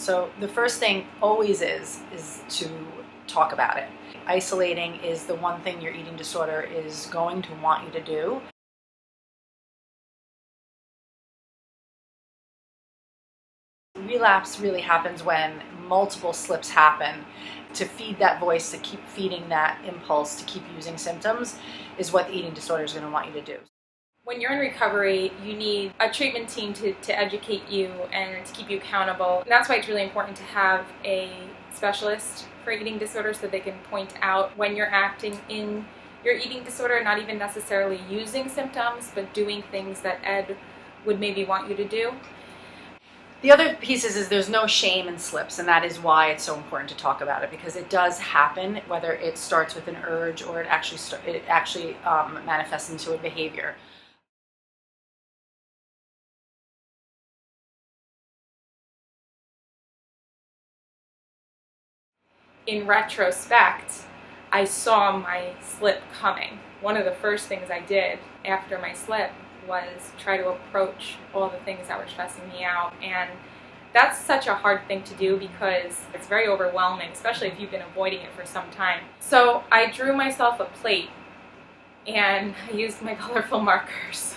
So the first thing always is to talk about it. Isolating is the one thing your eating disorder is going to want you to do. Relapse really happens when multiple slips happen. To feed that voice, to keep feeding that impulse, to keep using symptoms is what the eating disorder is going to want you to do. When you're in recovery, you need a treatment team to educate you and to keep you accountable. And that's why it's really important to have a specialist for eating disorders so they can point out when you're acting in your eating disorder, not even necessarily using symptoms, but doing things that Ed would maybe want you to do. The other piece is there's no shame in slips, and that is why it's so important to talk about it, because it does happen, whether it starts with an urge or it actually manifests into a behavior. In retrospect, I saw my slip coming. One of the first things I did after my slip was try to approach all the things that were stressing me out. And that's such a hard thing to do because it's very overwhelming, especially if you've been avoiding it for some time. So I drew myself a plate and I used my colorful markers.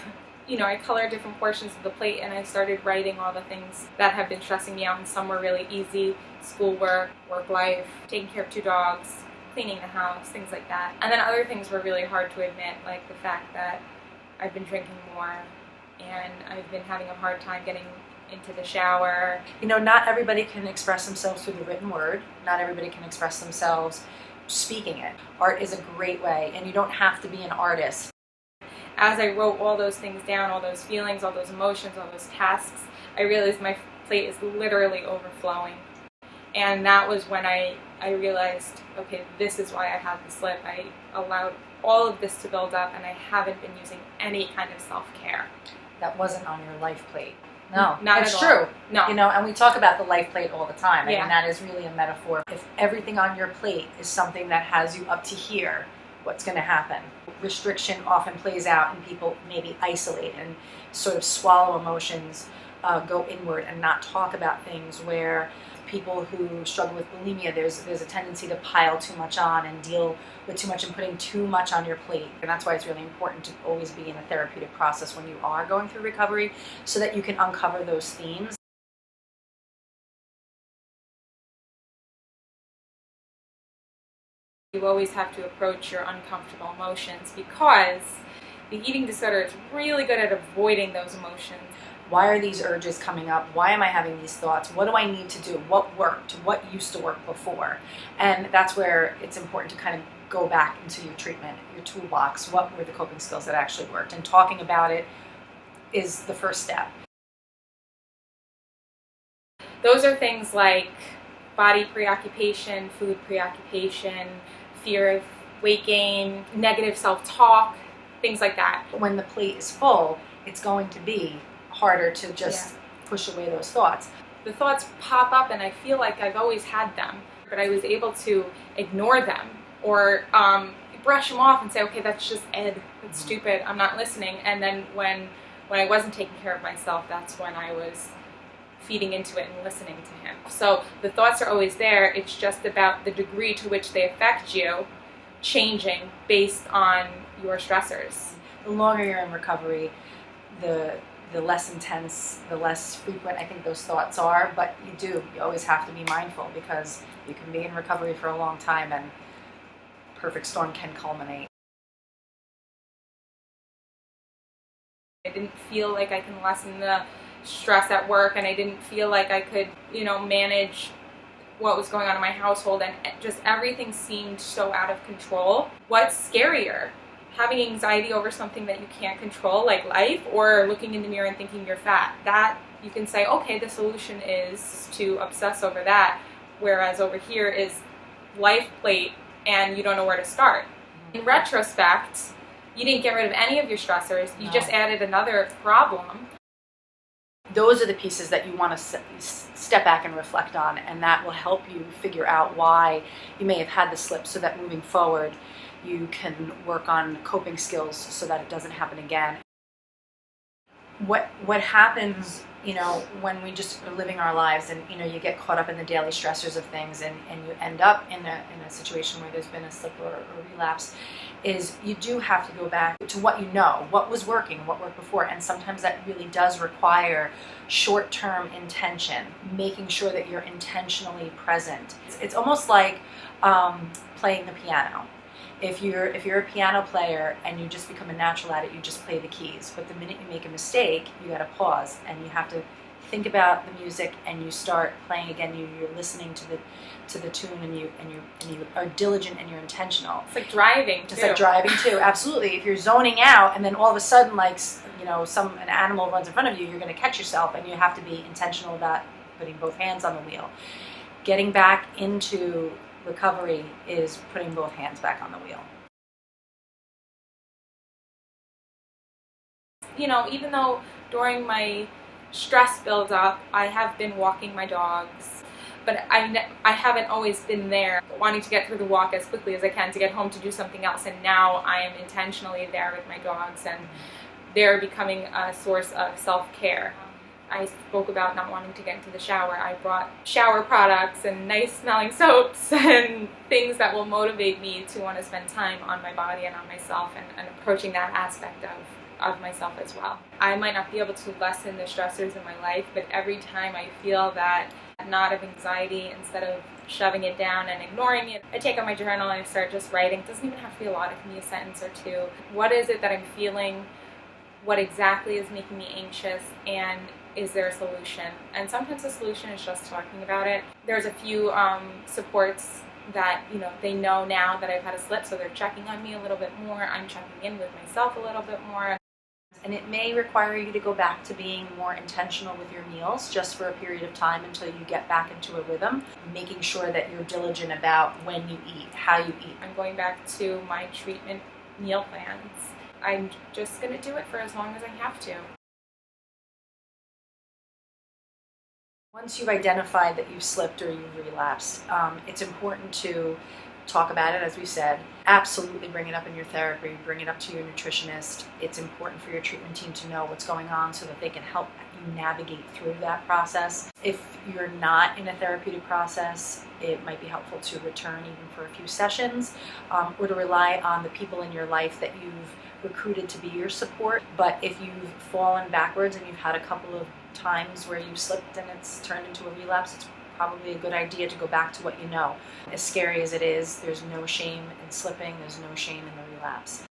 I colored different portions of the plate and I started writing all the things that have been stressing me out, and some were really easy: schoolwork, work life, taking care of 2 dogs, cleaning the house, things like that. And then other things were really hard to admit, like the fact that I've been drinking more and I've been having a hard time getting into the shower. Not everybody can express themselves through the written word. Not everybody can express themselves speaking it. Art is a great way, and you don't have to be an artist. As I wrote all those things down, all those feelings, all those emotions, all those tasks, I realized my plate is literally overflowing. And that was when I realized, okay, this is why I had the slip. I allowed all of this to build up, and I haven't been using any kind of self-care. That wasn't on your life plate. No, not it's at true. all. No. And we talk about the life plate all the time. Yeah. I mean, that is really a metaphor. If everything on your plate is something that has you up to here, what's going to happen? Restriction often plays out, and people maybe isolate and sort of swallow emotions, go inward and not talk about things. Where people who struggle with bulimia, there's a tendency to pile too much on and deal with too much and putting too much on your plate. And that's why it's really important to always be in a therapeutic process when you are going through recovery, so that you can uncover those themes. You always have to approach your uncomfortable emotions, because the eating disorder is really good at avoiding those emotions. Why are these urges coming up? Why am I having these thoughts? What do I need to do? What worked? What used to work before? And that's where it's important to kind of go back into your treatment, your toolbox. What were the coping skills that actually worked? And talking about it is the first step. Those are things like body preoccupation, food preoccupation, fear of weight gain, negative self-talk, things like that. When the plate is full, it's going to be harder to just push away those thoughts. The thoughts pop up and I feel like I've always had them, but I was able to ignore them or brush them off and say, okay, that's just Ed, that's stupid, I'm not listening. And then when I wasn't taking care of myself, that's when I was feeding into it and listening to him. So the thoughts are always there. It's just about the degree to which they affect you changing based on your stressors. The longer you're in recovery, the less intense, the less frequent I think those thoughts are, but you always have to be mindful, because you can be in recovery for a long time and perfect storm can culminate. I didn't feel like I can lessen the stress at work, and I didn't feel like I could, manage what was going on in my household, and just everything seemed so out of control. What's scarier? Having anxiety over something that you can't control, like life, or looking in the mirror and thinking you're fat? That you can say, okay, the solution is to obsess over that, whereas over here is life plate and you don't know where to start. In retrospect, you didn't get rid of any of your stressors, you just added another problem. Those are the pieces that you want to step back and reflect on, and that will help you figure out why you may have had the slip, so that moving forward you can work on coping skills so that it doesn't happen again. What happens you know, when we just are living our lives and, you know, you get caught up in the daily stressors of things and you end up in a situation where there's been a slip or relapse, is you do have to go back to what you know, what was working, what worked before. And sometimes that really does require short-term intention, making sure that you're intentionally present. It's almost like playing the piano. If you're a piano player and you just become a natural at it, you just play the keys. But the minute you make a mistake, you got to pause and you have to think about the music and you start playing again. You're listening to the tune and you are diligent and you're intentional. It's like driving too. It's like driving too. Absolutely. If you're zoning out and then all of a sudden, like, you know, an animal runs in front of you, you're going to catch yourself, and you have to be intentional about putting both hands on the wheel. Getting back into recovery is putting both hands back on the wheel. You know, even though during my stress builds up, I have been walking my dogs, but I haven't always been there wanting to get through the walk as quickly as I can to get home to do something else. And now I am intentionally there with my dogs, and they're becoming a source of self-care. I spoke about not wanting to get into the shower. I brought shower products and nice smelling soaps and things that will motivate me to want to spend time on my body and on myself, and approaching that aspect of myself as well. I might not be able to lessen the stressors in my life, but every time I feel that knot of anxiety, instead of shoving it down and ignoring it, I take out my journal and I start just writing. It doesn't even have to be a lot. It can be a sentence or two. What is it that I'm feeling? What exactly is making me anxious? And is there a solution? And sometimes the solution is just talking about it. There's a few supports that, you know, they know now that I've had a slip, so they're checking on me a little bit more. I'm checking in with myself a little bit more. And it may require you to go back to being more intentional with your meals just for a period of time until you get back into a rhythm, making sure that you're diligent about when you eat, how you eat. I'm going back to my treatment meal plans. I'm just going to do it for as long as I have to. Once you've identified that you've slipped or you've relapsed, it's important to talk about it, as we said. Absolutely bring it up in your therapy, bring it up to your nutritionist. It's important for your treatment team to know what's going on so that they can help you navigate through that process. If you're not in a therapeutic process, it might be helpful to return even for a few sessions, or to rely on the people in your life that you've recruited to be your support. But if you've fallen backwards and you've had a couple of times where you've slipped and it's turned into a relapse, it's probably a good idea to go back to what you know. As scary as it is, there's no shame in slipping, there's no shame in the relapse.